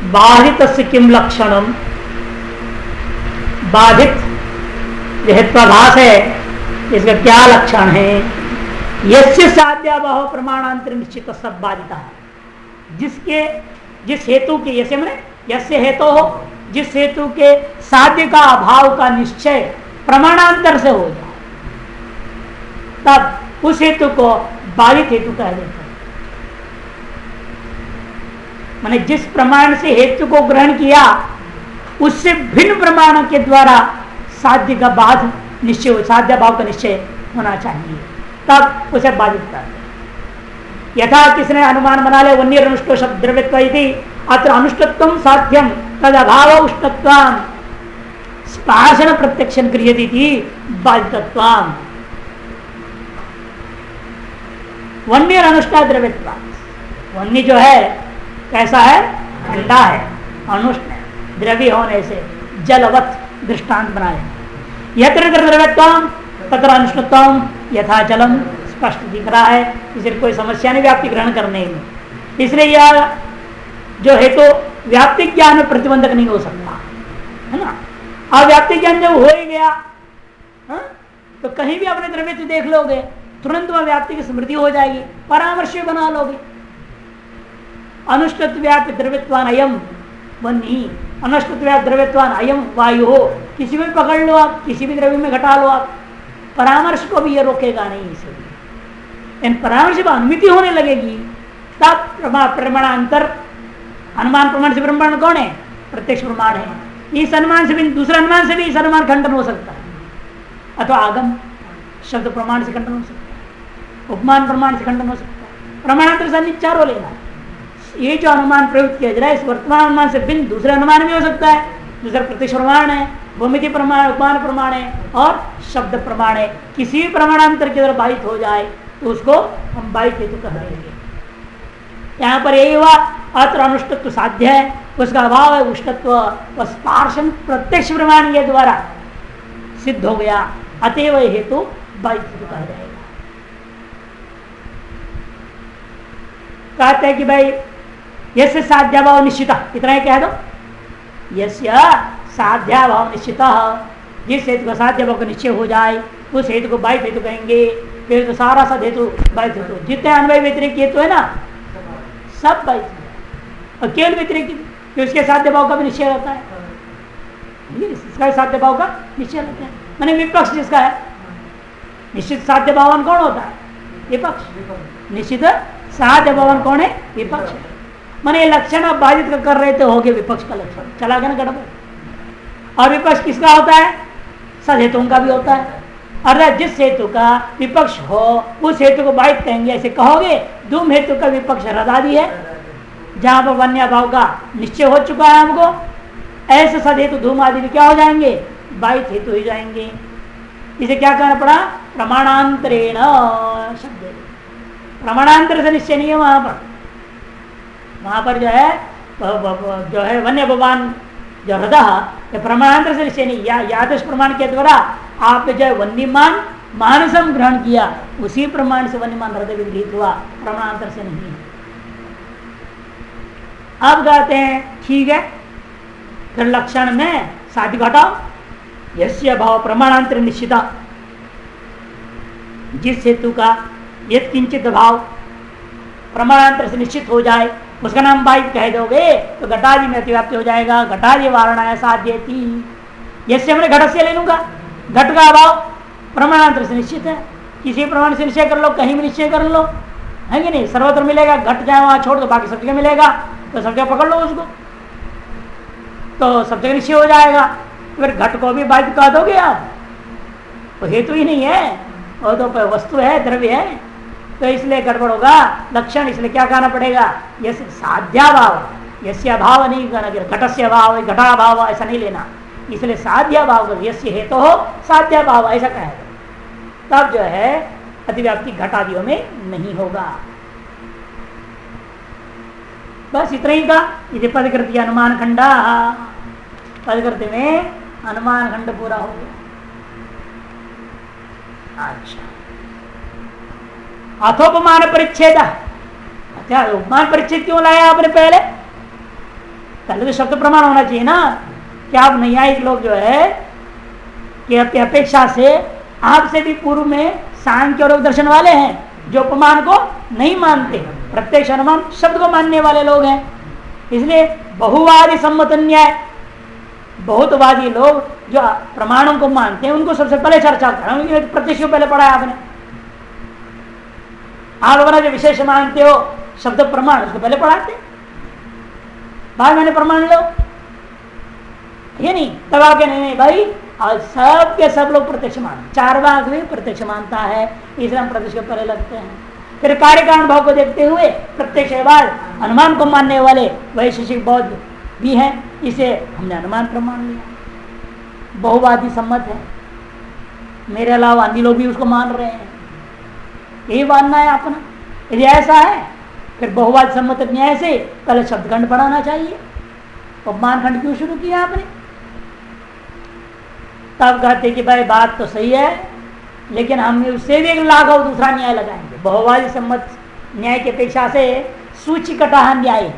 बाधित किम लक्षणम, बाधित यह प्रभास है, इसका क्या लक्षण है? यस्य साध्याभाव प्रमाणांतर निश्चित सब बाधिता, जिसके जिस हेतु के, यस्य मैंने यस्य हेतु हो, जिस हेतु के साध्य का अभाव का निश्चय प्रमाणांतर से हो जाए, तब उस हेतु को बाधित हेतु कह देते हैं। माने जिस प्रमाण से हेतु को ग्रहण किया उससे भिन्न प्रमाणों के द्वारा साध्य का बाध निश्चय, साध्य भाव का निश्चय होना चाहिए, तब उसे बाधित कर दे। यथा किसने अनुमान बना ले वन्य अनुष्टो शब्द द्रव्यत्व इति, अत्र अनुष्टत्वं साध्यम तद अभाव उष्टत्वाम स्पार्शन प्रत्यक्षं क्रियते इति बाधितत्वाम। वन्य अनुष्टा द्रव्यत्व, वन्य जो है कैसा है? ठंडा है, अनुष्ण है, द्रव्य होने से जलवत दृष्टांत बनाए। यत्र द्रव्यत्वं तत्र अनुष्णत्वं यथा जलम, स्पष्ट दिख रहा है, इसलिए कोई समस्या नहीं व्याप्ति ग्रहण करने में। इसलिए यह जो है तो व्याप्ति ज्ञान में प्रतिबंधक नहीं हो सकता है ना। अब व्याप्ति ज्ञान जब हो ही गया हा? तो कहीं भी अपने द्रव्य से देख लोगे तुरंत वह व्याप्ति की स्मृति हो जाएगी, परामर्श बना लोगे। अनुष्ठत्व व्याप्ति द्रव्यत्वान अयम वन्नी, अनुष्ठत्व व्याप्ति द्रव्यत्वान अयम वायु हो, किसी में पकड़ लो आप, किसी भी द्रव्य में घटा लो आप, परामर्श को भी ये रोकेगा नहीं। इसलिए इन परामर्श में अनुमिति होने लगेगी तब प्रमाणांतर, अनुमान प्रमाण से प्रमाण कौन है? प्रत्यक्ष प्रमाण है। इस अनुमान से भी दूसरे अनुमान से भी इस अनुमान खंडन हो सकता है, अथवा आगम शब्द प्रमाण से खंडन हो सकता है, उपमान प्रमाण से खंडन हो सकता है। प्रमाणांतर से चारों लेना, ये जो अनुमान प्रयुक्त किया जा रहा है इस वर्तमान अनुमान से भिन्न दूसरे अनुमान भी हो सकता है। दूसरा प्रत्यक्ष प्रमाण है, भूमिति प्रमाण, उपमान प्रमाण है और शब्द प्रमाण है। किसी भी प्रमाणांतर की तरफ बाधित हो जाए तो उसको हम बाधित हेतु कह देंगे। यहाँ पर यही हुआ, अत्र अनुष्टत्व साध्य है, उसका अभाव है उष्टत्व, वह स्पार्शन प्रत्यक्ष प्रमाण के द्वारा सिद्ध हो गया, अतएव हेतु बाधित हेतु कहा जाएगा। कहते हैं कि भाई यस्य साध्याभाव निश्चित, इतना ही कह दो, यस्य साध्याभाव निश्चित, जिस हेतु का साध्याभाव का निश्चय हो जाए उस हेतु को बाधित हेतु कहेंगे। फिर तो सारा सब हेतु बाधित हेतु, जितने अन्वय व्यतिरिक्त हेतु है ना सब बाधित हेतु, और केवल व्यतिरिक्त कि उसके साध्याभाव का भी निश्चय रहता है, इसका साध्याभाव का निश्चय रहता है। माने विपक्ष जिसका है, निश्चित साध्य भावन कौन होता है? विपक्ष। निश्चित साध्य भावन कौन है? विपक्ष। माने ये लक्षण आप बाधित कर रहे थे, हो गए विपक्ष का लक्षण, चला गया ना गड़बड़। और विपक्ष किसका होता है? सद हेतुओं का भी होता है। अर्थात जिस हेतु का विपक्ष हो उस हेतु को बाधित कहेंगे। ऐसे कहोगे धूम हेतु का विपक्ष रदादि है, जहां पर वन्य भाव का निश्चय हो चुका है हमको, ऐसे सद हेतु धूम आदि भी क्या हो जाएंगे? बाधित हेतु हो जाएंगे। इसे क्या कहना पड़ा? प्रमाणांतरेण शब्द, प्रमाणांतर से निश्चय नहीं है। वहां पर जो है वन्य भगवान जो हृदय प्रमाणांतर से निश्चय नहीं, या यादृश प्रमाण के द्वारा आपने जो है वन्यमान मानसम ग्रहण किया, उसी प्रमाण से वन्यमान हृदय विगृहित हुआ, प्रमाणांतर से नहीं है। अब कहते हैं ठीक है, फिर लक्षण में साध्य घटाओ। यस्य भाव प्रमाणांतर निश्चिता, जिस हेतु का यद किंचित भाव प्रमाणांतर से निश्चित हो जाए उसका नाम बाधित कह दोगे तो घटादि में अतिव्याप्ति हो जाएगा। घटादि वारणा साध्यति, यस्य मैंने घट से ले लूंगा, घट का अभाव प्रमाणांतर से निश्चित है, किसी प्रमाण से निश्चय कर लो, कहीं भी निश्चय कर लो, है कि नहीं? सर्वत्र मिलेगा, घट जाए वहां छोड़ दो, बाकी सब जगह मिलेगा, तो सब जगह पकड़ लो उसको, तो सब जगह निश्चय हो जाएगा। फिर घट को भी बाधित कह दोगे आप, तो हेतु ही नहीं है, वो तो वस्तु है, द्रव्य है, तो इसलिए गड़बड़ होगा लक्षण। इसलिए क्या कहना पड़ेगा? यस्य साध्याभाव, यस्य अभाव नहीं कहना, घटस्य अभाव, घटाभाव ऐसा नहीं लेना। इसलिए साध्याभाव, यस्य हेतु हो साध्याभाव ऐसा कहेगा, तब जो है अतिव्याप्ति घटादियों में नहीं होगा। बस इतना ही का। यदि पदकृति अनुमान खंडा, पदकृति में अनुमान खंड पूरा हो गया। अच्छा, अथोपमान परिच्छेद, अच्छा उपमान परिच्छेद क्यों लाया आपने? पहले पहले तो शब्द प्रमाण होना चाहिए ना कि आप नैयायिक लोग जो है कि अपनी अपेक्षा से आपसे भी पूर्व में सांख्य और दर्शन वाले हैं जो प्रमाण को नहीं मानते, प्रत्यक्ष अनुमान शब्द को मानने वाले लोग हैं। इसलिए बहुवादी सम्मत न्याय, बहुतवादी लोग जो प्रमाणों को मानते हैं उनको सबसे पहले चर्चा करें। प्रत्यक्ष को पहले पढ़ा है आपने, आप अपना जो विशेष मानते हो शब्द प्रमाण उसको पहले पढ़ाते, बाद मैंने प्रमाण लो ये नहीं, तब आके नहीं भाई और सब के सब लोग प्रत्यक्ष मानते, चार भाग भी प्रत्यक्ष मानता है, इसलिए हम प्रत्यक्ष के पहले लगते हैं। फिर कार्य कारण भाव को देखते हुए प्रत्यक्ष के बाद अनुमान को मानने वाले वैशेषिक बौद्ध भी हैं, इसे हमने अनुमान प्रमाण लिया। बहुवादी सम्मत है, मेरे अलावा अन्य लोग भी उसको मान रहे हैं, यही मानना है अपना। यदि ऐसा है फिर बहुवाद सम्मत न्याय से पहले शब्दखंड पढ़ाना चाहिए, उपमान खंड क्यों शुरू किया आपने? तब कहते कि भाई बात तो सही है लेकिन हम उससे भी एक लाभ और दूसरा न्याय लगाएंगे। बहुवादी सम्मत न्याय की अपेक्षा से सूची कटाह न्याय है,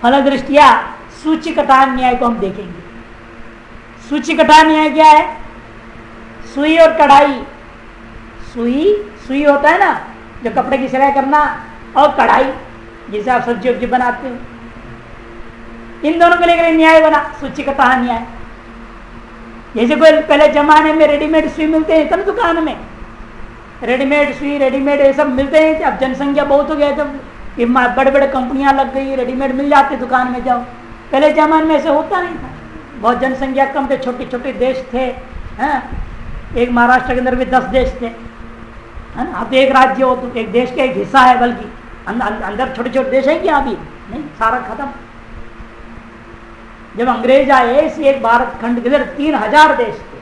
फल दृष्टिया सूची कटाह न्याय को हम देखेंगे। सूची कटाह न्याय क्या है? सुई और कढ़ाई, सुई होता है ना जो कपड़े की सिलाई करना, और कढ़ाई जिसे आप सब्जी वब्जी बनाते हो, इन दोनों को लेकर न्याय बना सूची कटाह न्याय। जैसे कोई पहले जमाने में रेडीमेड सुई मिलते हैं तब दुकान में रेडीमेड सुई रेडीमेड ये सब मिलते हैं। अब जनसंख्या बहुत हो गया, जब ये बड़े बड़े कंपनियां लग गई, रेडीमेड मिल जाते दुकान में जाओ। पहले जमाने में ऐसे होता नहीं था, बहुत जनसंख्या कम थे, छोटे छोटे देश थे, हैं एक महाराष्ट्र के अंदर भी 10 देश थे, है ना। अब तो एक राज्य हो तो एक देश का एक हिस्सा है, बल्कि अंदर छोटे छोटे देश है क्या? अभी नहीं, सारा खत्म। जब अंग्रेज आए इस एक भारत खंड के अंदर 3000 देश थे,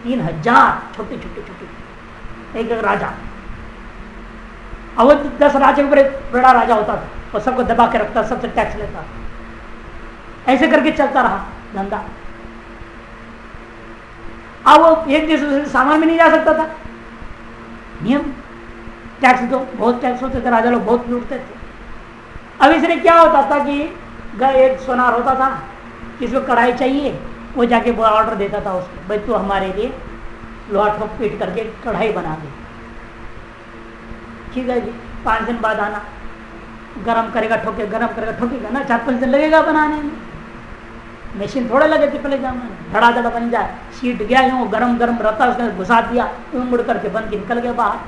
3000 छोटे छोटे छोटे एक एक राजा। अब 10 राज्य के ऊपर एक बड़ा राजा होता था, वो सबको दबा के रखता, सबसे टैक्स लेता था, ऐसे करके चलता रहा धंधा। अब वो एक देश दूसरे सामान में नहीं जा सकता था, नियम टैक्स दो, बहुत टैक्स होते थे, राजा लोग बहुत लूटते थे। अब इसलिए क्या होता था कि एक सोनार होता था, किसी को कढ़ाई चाहिए, वो जाके ऑर्डर देता था उसको, भाई तू हमारे लिए लोहा ठोक पीट करके कढ़ाई बना दे। ठीक है जी, 5 दिन बाद आना, गरम करेगा ठोके, गरम करेगा ठोकेगा ना, 4-5 दिन लगेगा बनाने में। मशीन थोड़े लगे थे पहले जमाने, धड़ा बन जाए, शीट गया यूँ गरम गरम रहता, उसने घुसा दिया, मुड़ करके बन के निकल गया बाहर।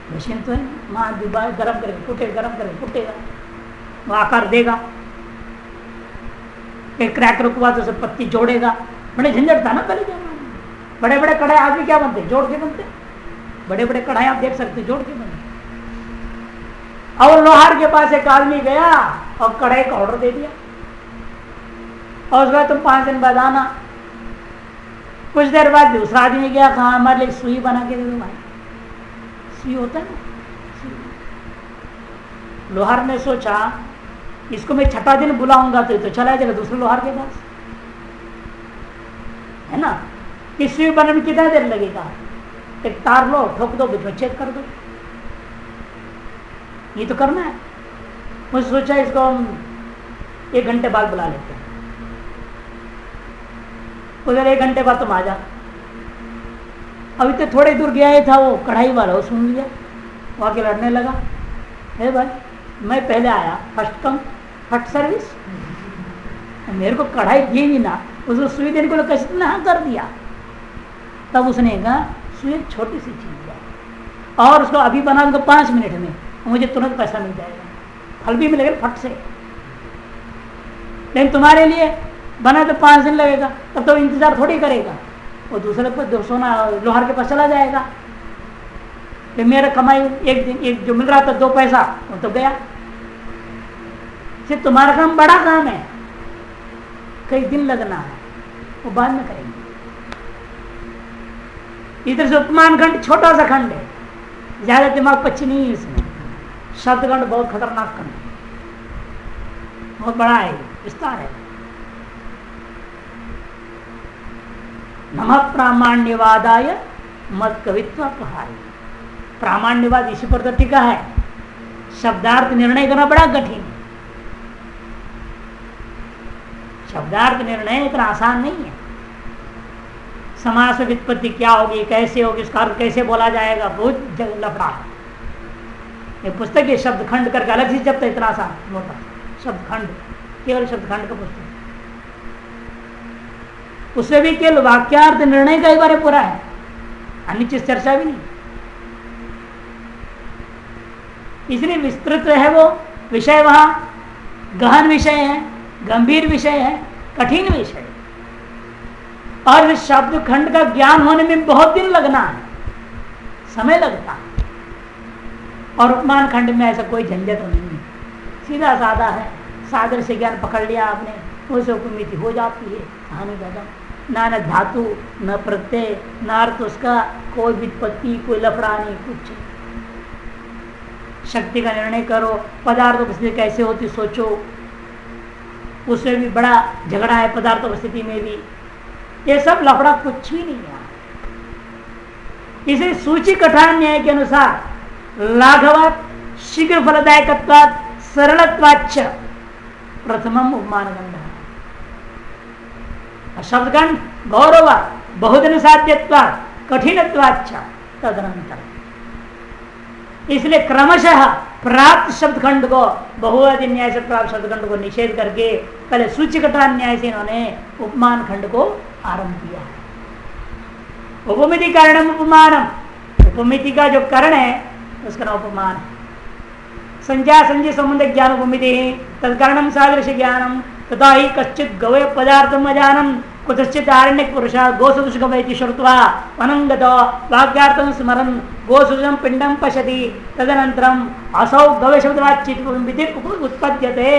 मशीन तो है, माँ दुबारा गरम करेगा कुटेगा, गरम करेगा कुटेगा, वो आकार देगा, फिर क्रैक रुकवा तो उसे पत्ती जोड़ेगा। बड़े झंझट था ना पहले जमाने में। बड़े बड़े कढ़ाई आज भी क्या बनते, जोड़ के बनते, बड़े बड़े कढ़ाई आप देख सकते जोड़ के बनते। और लोहार के पास एक आदमी गया और कढ़ाई का ऑर्डर दे दिया, और उसके बाद तुम 5 दिन बाद आना। कुछ देर बाद दूसरा आदमी गया, कहा हमारे लिए सुई बना के दे दो भाई। सुई होता है ना, लोहार ने सोचा इसको मैं 6ठा दिन बुलाऊंगा तो चला जाएगा दूसरे लोहार के पास, है ना। इस सुई बनने में कितना देर लगेगा? एक तार लो, ठोक दो, बीच में छेद कर दो, ये तो करना है। मुझे सोचा इसको हम 1 घंटे बाद बुला लेते हैं। उधर 1 घंटे बाद तुम आ जा। अभी तो थोड़े दूर गया ही था वो कढ़ाई वाला, वो सुन लिया, वो आके लड़ने लगा, है भाई मैं पहले आया, फर्स्ट कम फर्स्ट सर्विस, मेरे को कढ़ाई दी ही ना, उसको सुई देने को कैसे तुमने हाँ कर दिया। तब उसने कहा सुई एक छोटी सी चीज है और उसको अभी बना दूंगा 5 मिनट में, मुझे तुरंत पैसा मिल जाएगा, फल भी मिलेगा फट से। लेकिन तुम्हारे लिए बना तो 5 दिन लगेगा, तब तो इंतजार थोड़ी करेगा, वो दूसरे पर सोना लोहार के पास चला जाएगा। तो मेरा कमाई एक दिन एक जो मिल रहा था 2 पैसा वो तो गया। सिर्फ तुम्हारा काम बड़ा काम है, कई दिन लगना है, वो बाद में करेंगे। इधर से उपमान खंड छोटा सा खंड है, ज्यादा दिमाग पच्ची नहीं है इसमें। शब्द खंड बहुत खतरनाक खंड है, बहुत बड़ा है, विस्तार है। नमः प्रामाण्यवादाय मत कवित्व प्रहारी। प्रामाण्यवाद इसी पर तो टिका है। शब्दार्थ निर्णय करना बड़ा कठिन है, शब्दार्थ निर्णय इतना आसान नहीं है। समास में व्युत्पत्ति क्या होगी, कैसे होगी, उसका अर्थ कैसे बोला जाएगा, बहुत लफड़ा है। ये पुस्तक है शब्द खंड करके अलग ही जब तक इतना आसान मोटा शब्द खंड, केवल शब्द खंड का पुस्तक, उससे भी केवल वाक्यार्थ निर्णय का ही बारे पूरा है, अन्य चीज चर्चा भी नहीं। इसलिए विस्तृत है वो विषय, वहां गहन विषय है, गंभीर विषय है, कठिन विषय, और इस शब्द खंड का ज्ञान होने में बहुत दिन लगना है, समय लगता है। और उपमान खंड में ऐसा कोई झंझट नहीं है, सीधा साधा है। सादृश्य ज्ञान पकड़ लिया आपने, उसे उपमिति हो जाती है, कहानी खत्म। ना न धातु, न प्रत्यय, न अर्थ उसका, कोई वित्पत्ति, कोई लफड़ा नहीं, कुछ। शक्ति का निर्णय करो, पदार्थों की स्थिति कैसे होती सोचो, उसमें भी बड़ा झगड़ा है पदार्थों की स्थिति में भी। ये सब लफड़ा कुछ भी नहीं है। इसे सूची कठान न्याय के अनुसार लाघवात शीघ्र फलदायकत्वात् सरलत्वाच्च प्रथमम उपमान गंध, शब्दगंध गौरव बहुदिन साध्यत्वात् कठिनत्वाच्च तदनंतर। इसलिए क्रमशः प्राप्त शब्द खंड को, बहुवचन न्याय से प्राप्त शब्द खंड को निषेध करके पहले सूची कठान न्याय से इन्होंने उपमान खंड को आरंभ किया है। उपमिति कारणम उपमानम, उपमिति का जो कारण है उसका नाम उपमान है। संज्ञा संजय संबंध ज्ञान उपमिति तत्कारणम सादृश्य ज्ञानम तथा ही कश्चित गवय पदार्थम अजानम कुतश्चित आरण्य पुरुषा गोसुष गवयति श्रुत्वा अनंगतो वाक्यार्थं स्मरन् गोसुषं पिंडम पश्यति तदनन्तरम असौ गवय शब्दवाच्यित उत्पद्यते।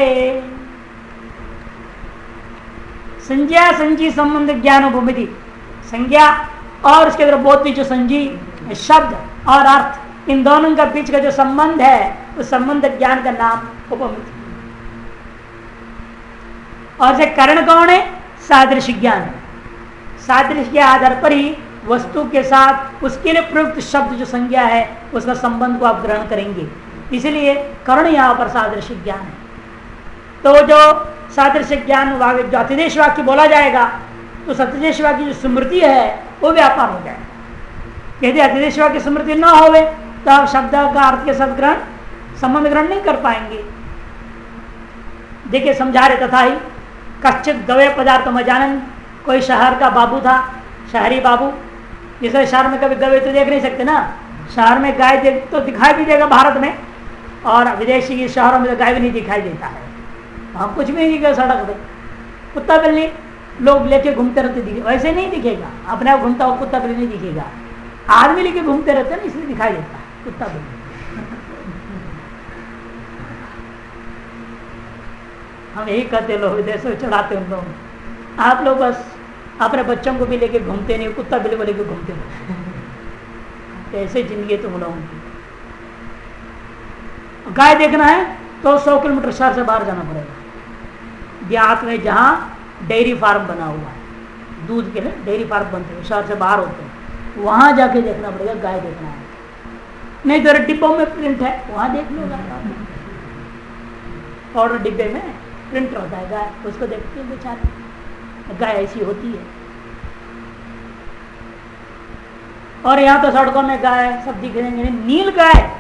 संज्ञा संजी संबंध ज्ञान उपमिति, संज्ञा और उसके अंदर बोधि जो संजी शब्द और अर्थ, इन दोनों का बीच का जो संबंध है उस संबंध ज्ञान का नाम उपमिति। और से कारण कौन है? सादृश्य ज्ञान है। सादृश्य के आधार पर ही वस्तु के साथ उसके लिए प्रयुक्त शब्द जो संज्ञा है उसका संबंध को आप ग्रहण करेंगे, इसलिए कर्ण यहाँ पर सादृश्य ज्ञान है। तो जो सादृश्य ज्ञान जो अतिदेश वाक्य बोला जाएगा तो सत्यदेश वाक्य जो स्मृति है वो व्यापार हो जाएगा। यदि अतिदेश वाक्य स्मृति न होवे तो आप शब्द का अर्थ के साथ ग्रहण संबंध ग्रहण नहीं कर पाएंगे। देखिए समझा रहे, तथा ही कश्चित गवे पदार्थ मजानन, कोई शहर का बाबू था, शहरी बाबू, जिसे शहर में कभी गवे तो देख नहीं सकते ना, शहर में गाय देख तो दिखाई भी देगा भारत में, और विदेशी शहरों में तो गाय भी नहीं दिखाई देता है। हम कुछ भी नहीं दिखेगा सड़क पे, कुत्ता बिल्ली लोग लेके घूमते रहते दिखे, वैसे नहीं दिखेगा, अपने आप घूमता हुआ कुत्ता बिल्ली नहीं दिखेगा, आदमी लेके घूमते रहते हैं ना, इसलिए दिखाई देता है कुत्ता बिल्ली। हम यही कहते लोग विदेशों में चढ़ाते उन लोग, आप लोग बस अपने बच्चों को भी लेके घूमते नहीं, कुत्ता बिल्ली को लेके घूमते नहीं। ऐसे जिंदगी तुम लोगों की। गाय देखना है तो 100 किलोमीटर शहर से बाहर जाना पड़ेगा। देहात में जहाँ डेयरी फार्म बना हुआ है, दूध के लिए डेयरी फार्म बनते हैं, शहर से बाहर होते हैं, वहां जाके देखना पड़ेगा, गाय देखना है। नहीं तो डिब्बों में प्रिंट है, वहां देख लो गाय, और डिब्बे में प्रिंट होता है गाय, उसको देखते हैं बेचारे, गाय ऐसी होती है। और यहाँ तो सड़कों में गाय सब दिख रहे हैं, नील गाय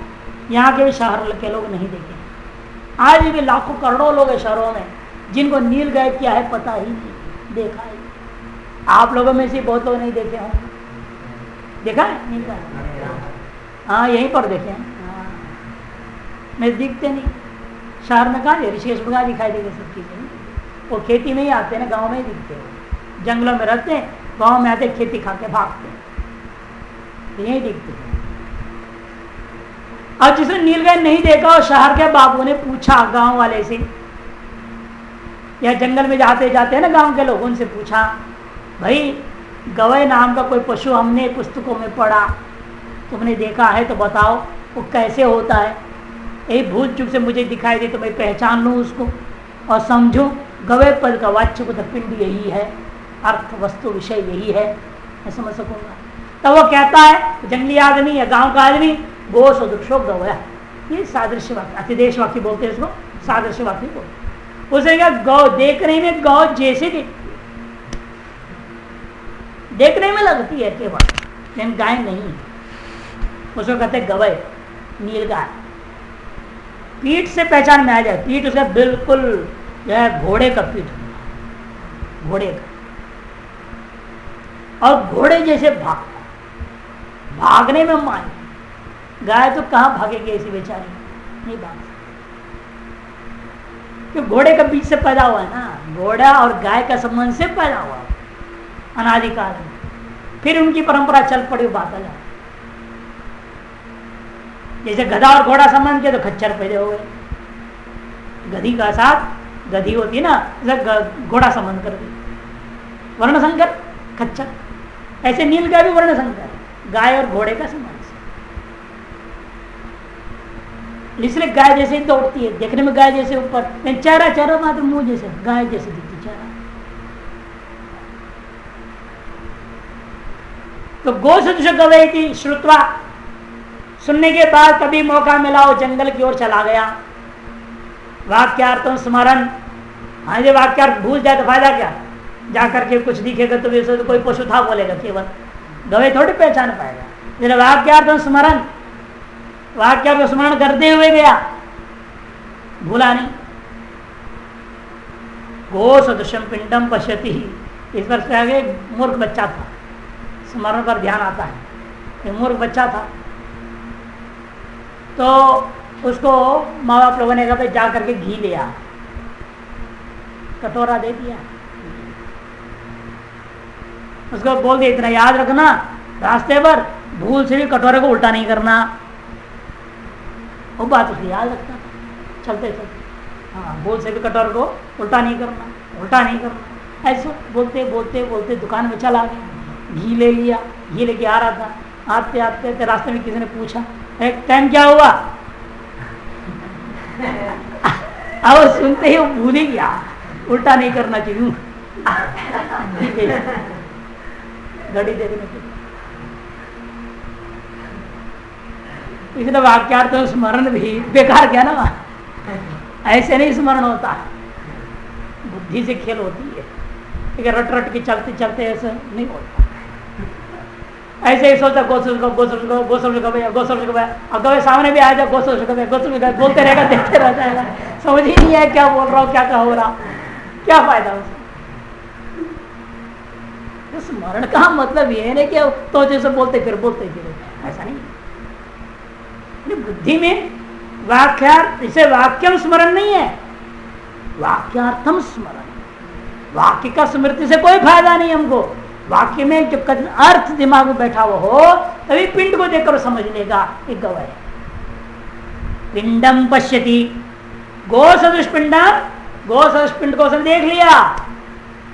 यहाँ के भी शहर के लोग नहीं देखे। आज भी लाखों करोड़ों लोग हैं शहरों में जिनको नील गाय क्या है पता ही नहीं, देखा है। आप लोगों में से बहुत लोग नहीं देखे होंगे, देखा है नील गाय? हाँ यहीं पर देखे हैं, मैं दिखते नहीं। शहर में कहाँ ऋषिकेश में कहाँ दिखाई देगा सब चीजें, वो खेती में ही आते हैं ना, गाँव में ही दिखते हैं, जंगलों में रहते हैं, गाँव में आते खेती खा के भागते हैं, यही दिखते हैं। अब जिसने नीलगाय नहीं देखा और शहर के बाबू ने पूछा गांव वाले से, या जंगल में जाते जाते हैं ना गांव के लोग, उनसे पूछा भाई गवय नाम का कोई पशु हमने पुस्तकों में पढ़ा, तुमने देखा है तो बताओ वो कैसे होता है, यही भूल चूक से मुझे दिखाई दे तो मैं पहचान लूँ उसको और समझूं गवय पद का वाच्य को पिंड यही है, अर्थ वस्तु विषय यही है, मैं समझ सकूंगा। तो वो कहता है जंगली आदमी या गांव का आदमी गो सदृशो गवय, ये सादृश्य वाक्य, अतिदेश वाक्य बोलते हैं इसको, सादृश्य वाक्य बोलते। उसे क्या गौ देखने में गौ जैसे देखने में लगती है केवल, लेकिन गाय नहीं है। उसको कहते गवय, नील गाय। पीठ से पहचान में आ जाए, पीठ उसका बिल्कुल जो है घोड़े का पीठ, घोड़े का, और घोड़े जैसे भागने में मान। गाय तो कहां भागेगी ऐसी बेचारी, नहीं भाग। क्यों? घोड़े का बीच से पैदा हुआ है ना, घोड़ा और गाय का संबंध से पैदा हुआ अनादिकाल में, फिर उनकी परंपरा चल पड़ी, बात अलग। जैसे गधा और घोड़ा संबंध के तो खच्चर पैदा हो गए, गधी का साथ गधी होती है ना, घोड़ा संबंध कर दी, वर्ण संकर खच्चर। ऐसे नील गाय भी वर्ण संकर, गाय और घोड़े का संबंध से, इसलिए गाय जैसे ही दौड़ती है, देखने में गाय जैसे ऊपर, चेहरा चेहरा मात्र मुंह जैसे गाय जैसे दिखती चेहरा। तो गो सदृश गवै थी श्रुत्वा, सुनने के बाद कभी मौका मिला वो जंगल की ओर चला गया। वाक्यार्थों स्मरण, हाँ ये वाक्यार्थ भूल जाए तो फायदा क्या, जाकर के कुछ दिखेगा तो वैसे तो कोई पशु था बोलेगा, केवल गवै थोड़ी पहचान पाएगा। जरा वाक्यार्थों स्मरण, वाक्यार्थ स्मरण करते हुए गया, भूला नहीं। गो सदृशम पिंडम पश्यति, इस पर आगे मूर्ख बच्चा था, स्मरण पर ध्यान आता है, ये मूर्ख बच्चा था। तो उसको माँ बाप लोगों ने कहा भाई जा करके घी ले आ, कटोरा दे दिया। उसको बोल दिया इतना याद रखना, रास्ते पर भूल से भी कटोरे को उल्टा नहीं करना। वो बात उसको याद रखता था चलते चलते, हाँ भूल से भी कटोरे को उल्टा नहीं करना, उल्टा नहीं करना। ऐसे बोलते बोलते बोलते दुकान में चला गया, घी ले लिया। घी लेके आ रहा था, आते आते रास्ते में किसी ने पूछा एक टाइम क्या हुआ, अब सुनते ही वो भूल ही गया, उल्टा नहीं करना चाहिए, घड़ी देखने के। इसलिए वाक्यार्थ स्मरण भी बेकार क्या ना, ऐसे नहीं स्मरण होता, बुद्धि से खेल होती है, लेकिन रट रट के चलते चलते ऐसे नहीं होता। ऐसे ही सोचता गोसल को गोसल को गोसल को भैया गोसल को भैया, अब कभी सामने भी आ जाए गोसल को भैया गोसल को, बोलते रहेगा, देखते रहता है, समझ ही नहीं है क्या बोल रहा हूँ, क्या हो रहा, क्या फायदा उसका। स्मरण का मतलब ये नहीं कि तो जैसे बोलते फिर ऐसा नहीं। बुद्धि में वाक्यार्थ, इसे वाक्यम स्मरण नहीं है, वाक्यार्थम स्मरण। वाक्य का स्मृति से कोई फायदा नहीं हमको, वाक्य में जो अर्थ दिमाग में बैठा हुआ हो तभी पिंड को देखकर समझ लेगा एक गवय। पिंडम पश्यति, गो सदृश पिंडम, गो सदृश पिंड को उसने देख लिया,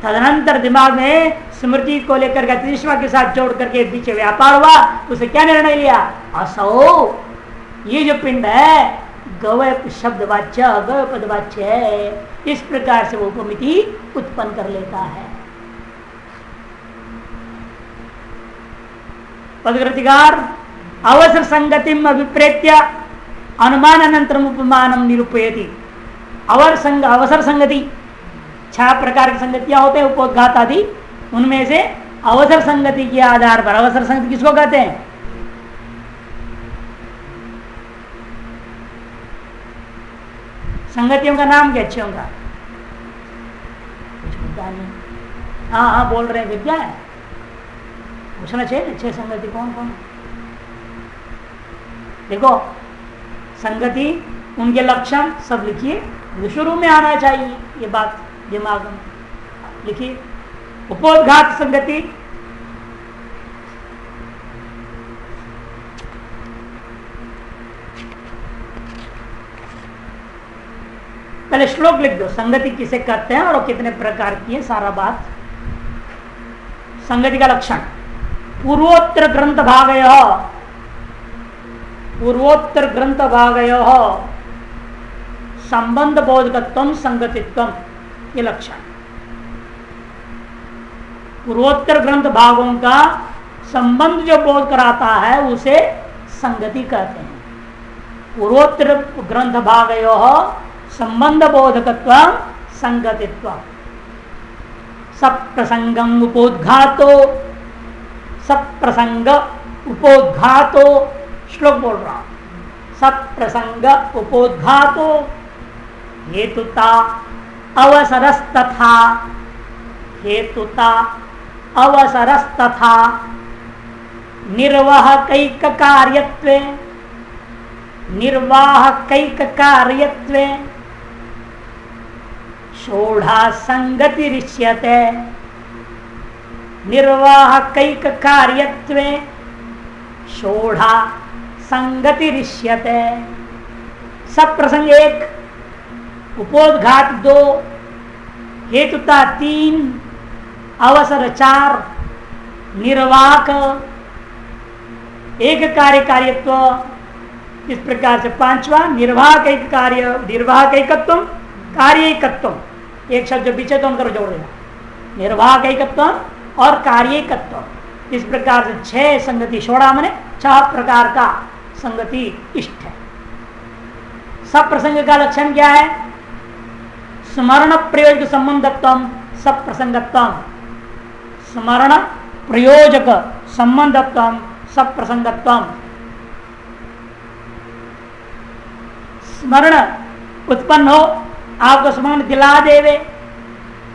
तदनंतर दिमाग में स्मृति को लेकर के तीसरा के साथ जोड़ करके बीच व्यापार हुआ। उसे क्या निर्णय लिया, असौ, ये जो पिंड है गवय शब्द वाच्य, गवय पद वाच्य है। इस प्रकार से वो उपमिति उत्पन्न कर लेता है। पदकृतिकार अवसर संगतिम अभिप्रेत्य अनुमान अनंतरम उपमानम निरूपयति। अवसर संगति, 6 प्रकार की संगतियां होते हैं उपोद्घात आदि, उनमें से अवसर संगति के आधार पर, अवसर संगति किसको कहते हैं, संगतियों का नाम क्या, अच्छे का कुछ मुद्दा नहीं। हाँ बोल रहे हैं विद्या है, पूछना चाहिए ना 6 संगति कौन कौन। देखो संगति, उनके लक्षण सब लिखिए, शुरू में आना चाहिए ये बात दिमाग में लिखिए। उपोद्घात संगति, पहले श्लोक लिख दो, संगति किसे कहते हैं और कितने प्रकार की है, सारा बात। संगति का लक्षण, पूर्वोत्तर ग्रंथ भागय, पूर्वोत्तर ग्रंथ भागय संबंध बोधकत्व संगतित्व, ये लक्षण। पूर्वोत्तर ग्रंथ भागों का संबंध जो बोध कराता है उसे संगति कहते हैं। पूर्वोत्तर ग्रंथ भागयो संबंध बोधकत्व संगतित्व सप्रसंगम उपोद्घातो सप्रसंग उपोद्घातो श्लोक बोल रहा हूं। सप्रसंग उपोद्घातो हेतुता अवसरस्तथा हेतुता अवसरस्तथा निर्वाहकैक कार्यत्वे निर्वाहकैक कार्यत्वे षोढ़ा संगतिरिष्यते निर्वाहकैक कार्यत्वे षोढ़ा संगतिरिष्यते। सब प्रसंग 1 उपोद्घात 2 हेतुता 3 अवसर 4 निर्वाहक एक कार्य कार्यत्व इस प्रकार से 5वां निर्वाहक एक कार्य निर्वाहक एकत्व कार्य एकत्व एक शब्द जो पीछे तुम करो जोड़ देना निर्वाहक एकत्व और कार्य एकत्व इस प्रकार से 6 संगति षोड़ा मैंने 6 प्रकार का संगति इष्ट है। सब प्रसंग का लक्षण क्या है? स्मरण प्रयोजक संबंधत्व सब प्रसंगत्व स्मरण प्रयोजक संबंधत्व सब प्रसंगत्व स्मरण उत्पन्न हो आपको स्मरण दिला देवे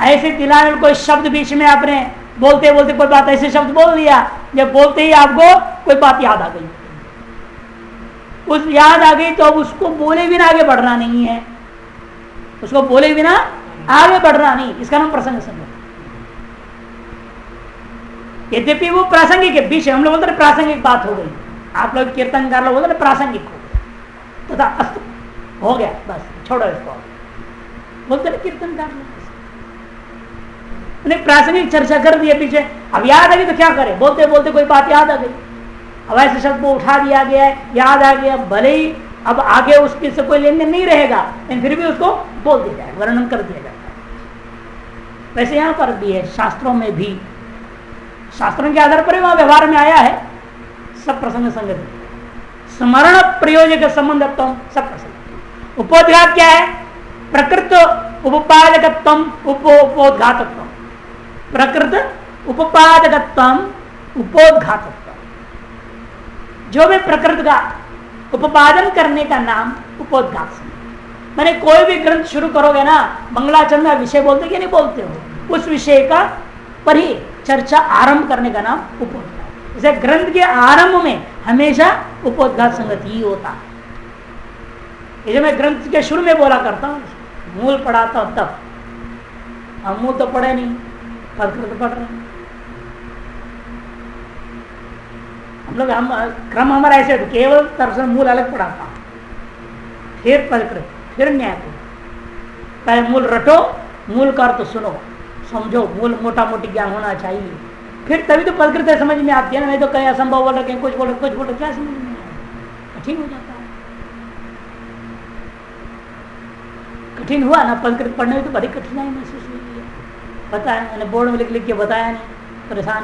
ऐसे दिलाने में कोई शब्द बीच में आपने बोलते बोलते कोई बात ऐसे शब्द बोल दिया जब बोलते ही आपको कोई बात याद आ गई उस याद आ गई तो अब उसको बोले बिना आगे बढ़ना नहीं है उसको बोले बिना आगे बढ़ना नहीं इसका नाम प्रसंग संगति। यद्यपि वो प्रासंगिक है बीच हम लोग बोलते प्रासंगिक बात हो गई आप लोग कीर्तनकार लोग बोलते प्रासंगिक हो गया तथा अस्तु हो गया बस छोड़ो इसको बोलते ना कीर्तनकार लोग प्रासंगिक चर्चा कर दिया पीछे अब याद आ गई तो क्या करे बोलते बोलते कोई बात याद आ गई अब ऐसे शब्द को उठा दिया गया है याद आ गया भले ही अब आगे उसके से कोई लेन देन नहीं रहेगा लेकिन फिर भी उसको बोल दिया जाएगा वर्णन कर दिया जाता है। वैसे यहाँ पर भी है शास्त्रों में भी शास्त्रों के आधार पर वहां व्यवहार में आया है सब प्रसंग संगति स्मरण प्रयोजक संबंधत्व सब प्रसंग। उपोद्घात क्या है? प्रकृत उपादकत्व उपोद्घातत्व प्रकृत उपादकत्व उपोद्घातत्व जो भी प्रकृति का उपादन करने का नाम उपोद्घात। मैंने कोई भी ग्रंथ शुरू करोगे ना मंगलाचरण में विषय बोलते कि नहीं बोलते हो उस विषय का पर ही चर्चा आरंभ करने का नाम उपोद्घात। जैसे ग्रंथ के आरंभ में हमेशा उपोद्घात संगति ही होता है। ये जो मैं ग्रंथ के शुरू में बोला करता हूँ मूल पढ़ाता हूँ तब हम मूल तो पढ़े नहीं प्रकृत पढ़ रहे हैं हम क्रम हमारा ऐसे केवल तरफ से मूल अलग पढ़ाता फिर प्रकृत फिर न्याय पहले मूल रटो मूल का अर्थ सुनो समझो मूल मोटा मोटी ज्ञान होना चाहिए फिर तभी तो प्रकृत समझ में आती है ना नहीं तो कहीं असंभव बोल रहे कुछ बोल क्या समझ में कठिन हो जाता है। कठिन हुआ ना प्रकृत पढ़ने में तो बड़ी कठिनाई महसूस हुई है पता है मैंने बोर्ड में लिख लिख के बताया नहीं परेशान